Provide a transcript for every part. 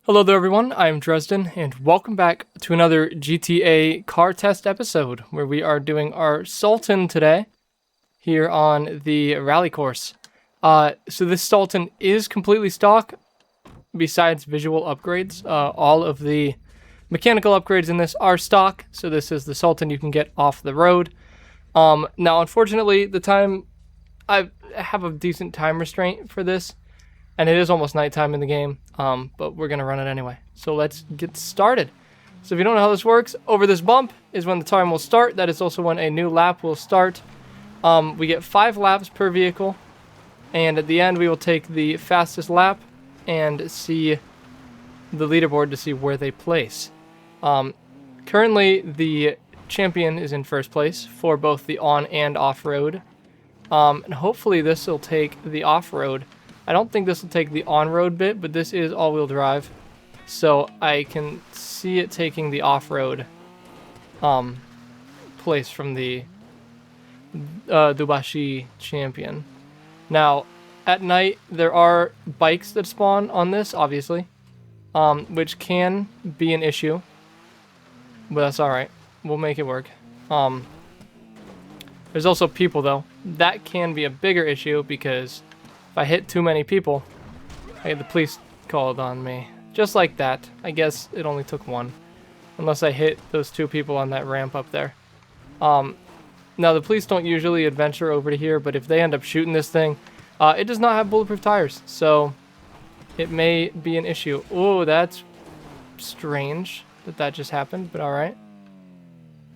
Hello there everyone, I'm Dresden, and welcome back to another GTA car test episode, where we are doing our Sultan today, here on the rally course. So this Sultan is completely stock, besides visual upgrades. All of the mechanical upgrades in this are stock, so this is the Sultan you can get off the road. Now unfortunately, I have a decent time restraint for this, and it is almost nighttime in the game, but we're going to run it anyway. So let's get started. So if you don't know how this works, over this bump is when the time will start. That is also when a new lap will start. We get 5 laps per vehicle, and at the end we will take the fastest lap and see the leaderboard to see where they place. Currently, the champion is in first place for both the on and off-road. And hopefully this will take the off-road. I don't think this will take the on-road bit, but this is all-wheel drive, so I can see it taking the off-road place from the Dubashi champion. Now, at night, there are bikes that spawn on this, obviously, which can be an issue, but that's alright. We'll make it work. There's also people, though. That can be a bigger issue, because if I hit too many people, I get the police called on me. Just like that. I guess it only took one. Unless I hit those 2 people on that ramp up there. Now, the police don't usually adventure over to here, but if they end up shooting this thing, it does not have bulletproof tires, so it may be an issue. Oh, that's strange that just happened, but alright.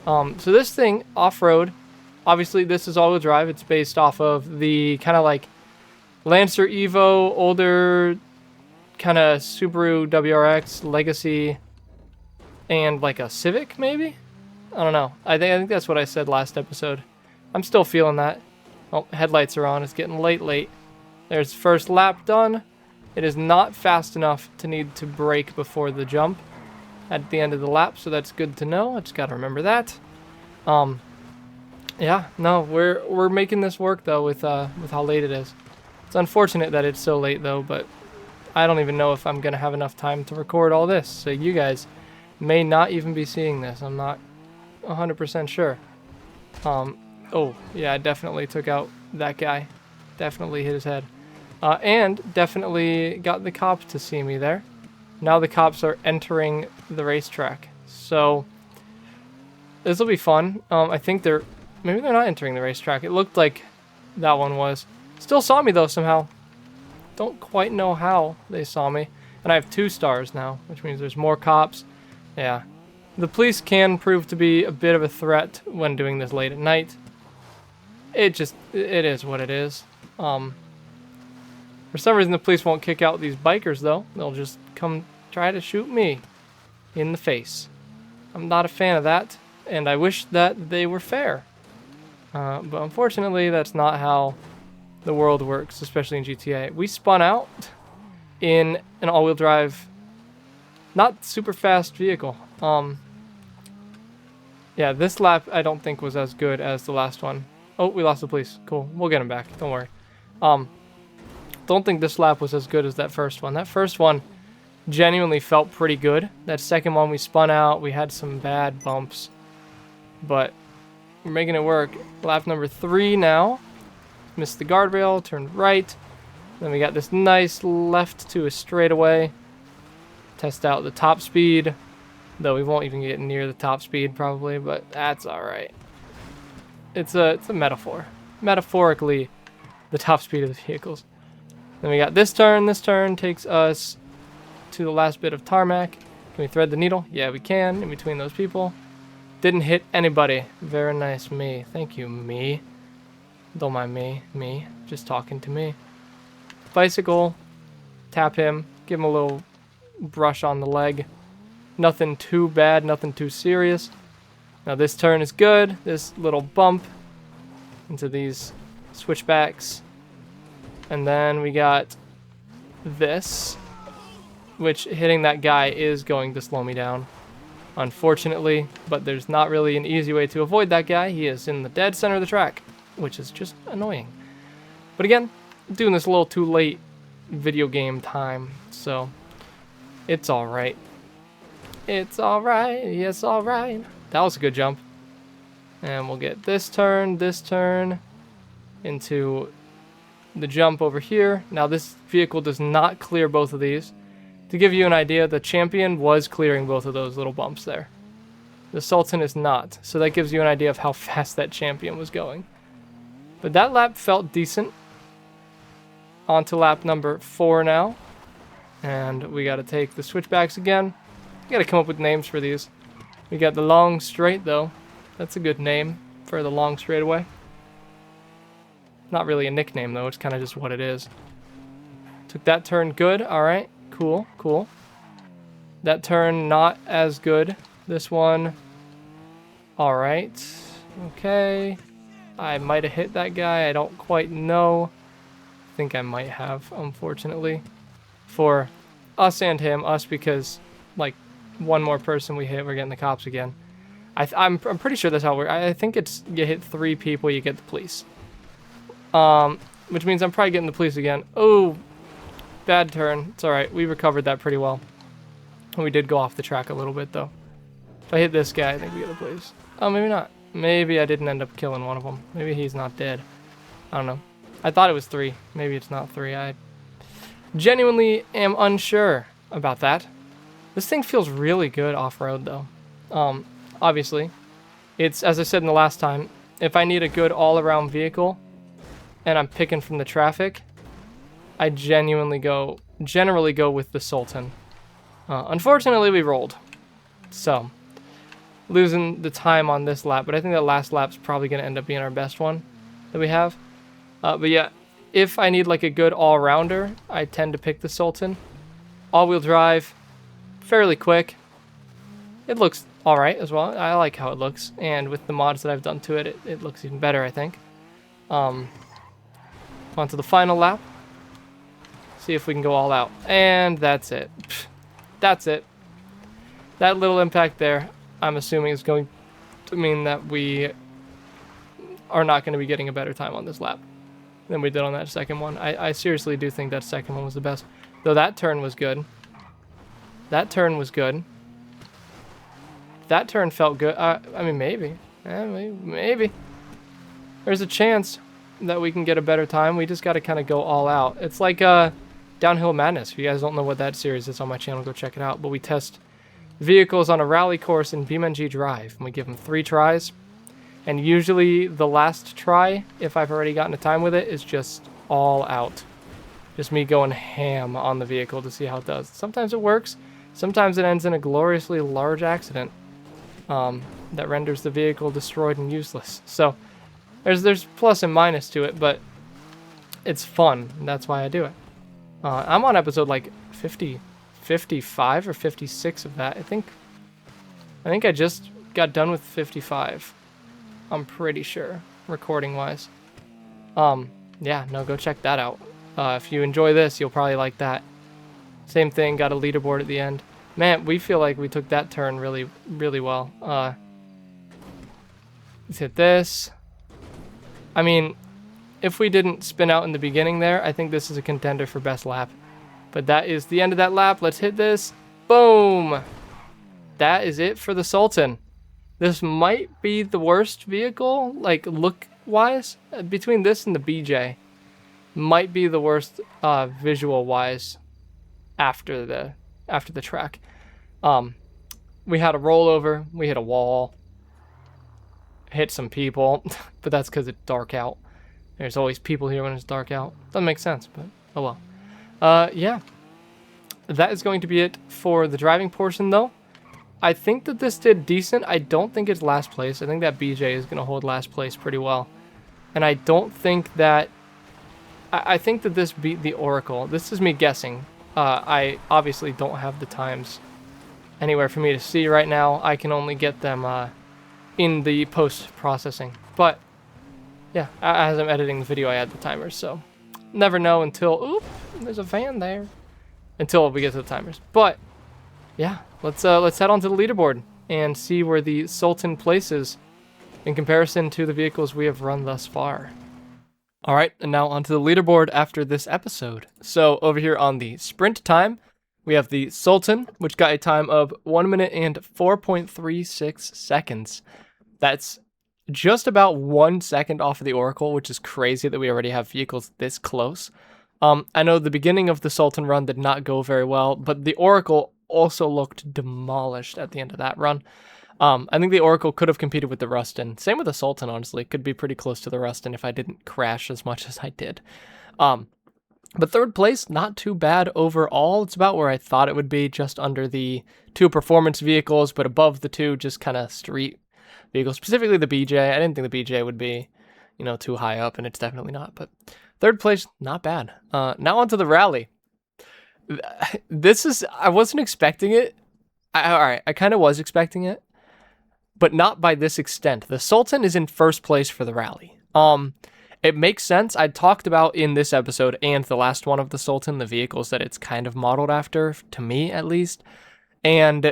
So this thing, off-road, obviously this is all-wheel drive. It's based off of the kind of like Lancer Evo, older kind of Subaru WRX, Legacy, and like a Civic maybe? I don't know. I think that's what I said last episode. I'm still feeling that. Oh, headlights are on. It's getting late. There's first lap done. It is not fast enough to need to brake before the jump at the end of the lap, so that's good to know. I just got to remember that. Yeah, no, we're making this work though with how late it is. It's unfortunate that it's so late though, but I don't even know if I'm going to have enough time to record all this, so you guys may not even be seeing this. I'm not 100% sure. Oh, yeah, I definitely took out that guy. Definitely hit his head. And definitely got the cops to see me there. Now the cops are entering the racetrack, so this will be fun. I think maybe they're not entering the racetrack. It looked like that one was. Still saw me though somehow. Don't quite know how they saw me. And I have 2 stars now, which means there's more cops. Yeah. The police can prove to be a bit of a threat when doing this late at night. It is what it is. For some reason the police won't kick out these bikers though. They'll just come try to shoot me in the face. I'm not a fan of that, and I wish that they were fair. But unfortunately that's not how the world works, especially in GTA. We spun out in an all-wheel drive, not super fast vehicle. Yeah, this lap I don't think was as good as the last one. Oh, we lost the police. Cool. We'll get him back. Don't worry. Don't think this lap was as good as that first one. That first one genuinely felt pretty good. That second one we spun out. We had some bad bumps, but we're making it work. Lap number 3 now. Missed the guardrail, turned right. Then we got this nice left to a straightaway. Test out the top speed. Though we won't even get near the top speed probably, but that's alright. It's a metaphor. Metaphorically, the top speed of the vehicles. Then we got this turn. This turn takes us to the last bit of tarmac. Can we thread the needle? Yeah, we can, in between those people. Didn't hit anybody. Very nice, me. Thank you, me. Don't mind me. Just talking to me. Bicycle. Tap him. Give him a little brush on the leg. Nothing too bad, nothing too serious. Now this turn is good. This little bump into these switchbacks. And then we got this, which hitting that guy is going to slow me down, unfortunately, but there's not really an easy way to avoid that guy. He is in the dead center of the track, which is just annoying. But again, doing this a little too late video game time, so It's alright. It's alright. Yes, alright. That was a good jump. And we'll get this turn, into the jump over here. Now this vehicle does not clear both of these. To give you an idea, the champion was clearing both of those little bumps there. The Sultan is not. So that gives you an idea of how fast that champion was going. But that lap felt decent. On to lap number 4 now. And we got to take the switchbacks again. We got to come up with names for these. We got the long straight though. That's a good name for the long straightaway. Not really a nickname though, it's kind of just what it is. Took that turn good, alright. Cool, cool. That turn not as good. This one, alright. Okay. I might have hit that guy, I don't quite know. I think I might have, unfortunately. For us and him, us because, like, one more person we hit, we're getting the cops again. I'm pretty sure that's how it works. I think it's you hit 3 people, you get the police. Which means I'm probably getting the police again. Oh, bad turn. It's alright. We recovered that pretty well. We did go off the track a little bit, though. If I hit this guy, I think we get the police. Oh, maybe not. Maybe I didn't end up killing one of them. Maybe he's not dead. I don't know. I thought it was 3. Maybe it's not 3. I genuinely am unsure about that. This thing feels really good off-road, though. Obviously, it's, as I said in the last time, if I need a good all-around vehicle and I'm picking from the traffic, I generally go with the Sultan. Unfortunately, we rolled. So, losing the time on this lap, but I think that last lap's probably going to end up being our best one that we have. But yeah, if I need like a good all-rounder, I tend to pick the Sultan. All-wheel drive, fairly quick. It looks alright as well. I like how it looks, and with the mods that I've done to it, it looks even better, I think. On to the final lap. See if we can go all out. And that's it. That's it. That little impact there, I'm assuming, is going to mean that we are not going to be getting a better time on this lap than we did on that second one. I seriously do think that second one was the best. Though that turn was good. That turn was good. That turn felt good. I mean, maybe. Maybe. There's a chance that we can get a better time. We just got to kind of go all out. It's like Downhill Madness. If you guys don't know what that series is on my channel, go check it out. But we test vehicles on a rally course in BeamNG Drive. And we give them 3 tries. And usually the last try, if I've already gotten a time with it, is just all out. Just me going ham on the vehicle to see how it does. Sometimes it works. Sometimes it ends in a gloriously large accident that renders the vehicle destroyed and useless. So there's plus and minus to it, but it's fun. And that's why I do it. I'm on episode like 55 or 56 of that. I think I just got done with 55. I'm pretty sure, recording-wise. Yeah, no, go check that out. If you enjoy this, you'll probably like that. Same thing, got a leaderboard at the end. Man, we feel like we took that turn really, really well. Let's hit this. I mean, if we didn't spin out in the beginning there, I think this is a contender for best lap. But that is the end of that lap. Let's hit this. Boom! That is it for the Sultan. This might be the worst vehicle, like look-wise. Between this and the BJ, might be the worst visual-wise after the track. We had a rollover. We hit a wall. Hit some people, but that's because it's dark out. There's always people here when it's dark out. Doesn't make sense, but oh well. Yeah. That is going to be it for the driving portion, though. I think that this did decent. I don't think it's last place. I think that BJ is going to hold last place pretty well. And I don't think that... I think that this beat the Oracle. This is me guessing. I obviously don't have the times anywhere for me to see right now. I can only get them in the post-processing. But, yeah, as I'm editing the video, I add the timers. So, never know until... Oop, there's a van there. Until we get to the timers. But... yeah, let's head on to the leaderboard and see where the Sultan places in comparison to the vehicles we have run thus far. Alright, and now onto the leaderboard after this episode. So over here on the sprint time, we have the Sultan, which got a time of 1 minute and 4.36 seconds. That's just about 1 second off of the Oracle, which is crazy that we already have vehicles this close. I know the beginning of the Sultan run did not go very well, but the Oracle also looked demolished at the end of that run. I think the Oracle could have competed with the Rustin. Same with the Sultan, honestly. Could be pretty close to the Rustin if I didn't crash as much as I did. But third place, not too bad overall. It's about where I thought it would be, just under the 2 performance vehicles, but above the 2 just kind of street vehicles, specifically the BJ. I didn't think the BJ would be, too high up, and it's definitely not. But third place, not bad. Now onto the rally. I wasn't expecting it. Alright, I kind of was expecting it, but not by this extent. The Sultan is in first place for the rally. It makes sense. I talked about in this episode and the last one of the Sultan, the vehicles that it's kind of modeled after, to me at least. And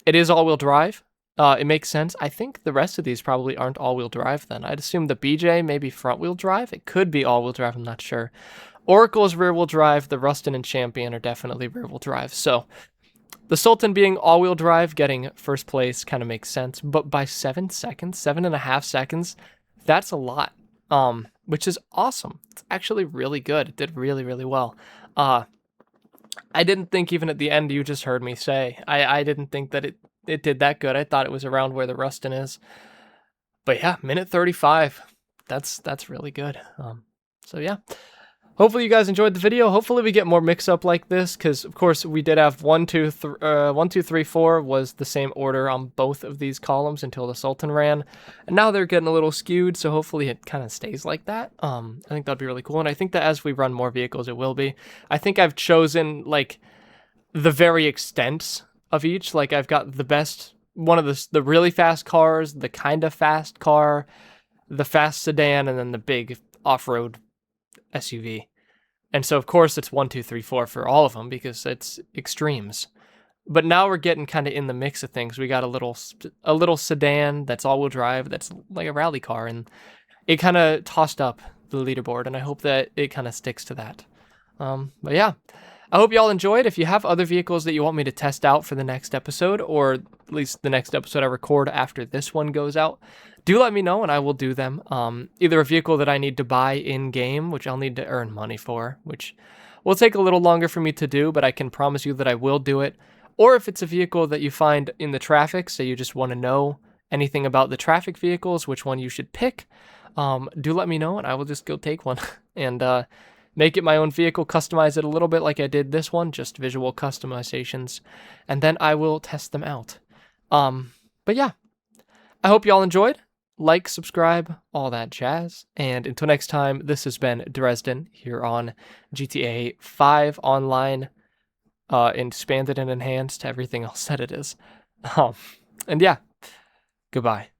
it is all-wheel drive. It makes sense. I think the rest of these probably aren't all-wheel drive then. I'd assume the BJ may be front-wheel drive. It could be all-wheel drive, I'm not sure. Oracle is rear-wheel drive. The Rustin and Champion are definitely rear-wheel drive. So the Sultan being all-wheel drive, getting first place kind of makes sense. But by 7 seconds, 7.5 seconds, that's a lot. Which is awesome. It's actually really good. It did really, really well. I didn't think even at the end, you just heard me say, I didn't think that it did that good. I thought it was around where the Rustin is. But yeah, minute 35. That's really good. So yeah. Hopefully you guys enjoyed the video. Hopefully we get more mix-up like this, because of course we did have 1, 2, 3, 4 was the same order on both of these columns until the Sultan ran, and now they're getting a little skewed, so hopefully it kind of stays like that. I think that'd be really cool, and I think that as we run more vehicles, it will be. I think I've chosen like the very extents of each. Like I've got the best, one of the really fast cars, the kind of fast car, the fast sedan, and then the big off-road SUV. And so of course it's 1, 2, 3, 4 for all of them because it's extremes. But now we're getting kind of in the mix of things. We got a little sedan that's all-wheel drive, that's like a rally car, and it kind of tossed up the leaderboard, and I hope that it kind of sticks to that. But yeah, I hope y'all enjoyed. If you have other vehicles that you want me to test out for the next episode, or at least the next episode I record after this one goes out, do let me know and I will do them. Either a vehicle that I need to buy in-game, which I'll need to earn money for, which will take a little longer for me to do, but I can promise you that I will do it. Or if it's a vehicle that you find in the traffic, so you just want to know anything about the traffic vehicles, which one you should pick, do let me know and I will just go take one and make it my own vehicle, customize it a little bit like I did this one, just visual customizations, and then I will test them out. But yeah, I hope y'all enjoyed. Like, subscribe, all that jazz. And until next time, this has been Dresden here on GTA 5 Online, expanded and enhanced, everything else that it is. And yeah, goodbye.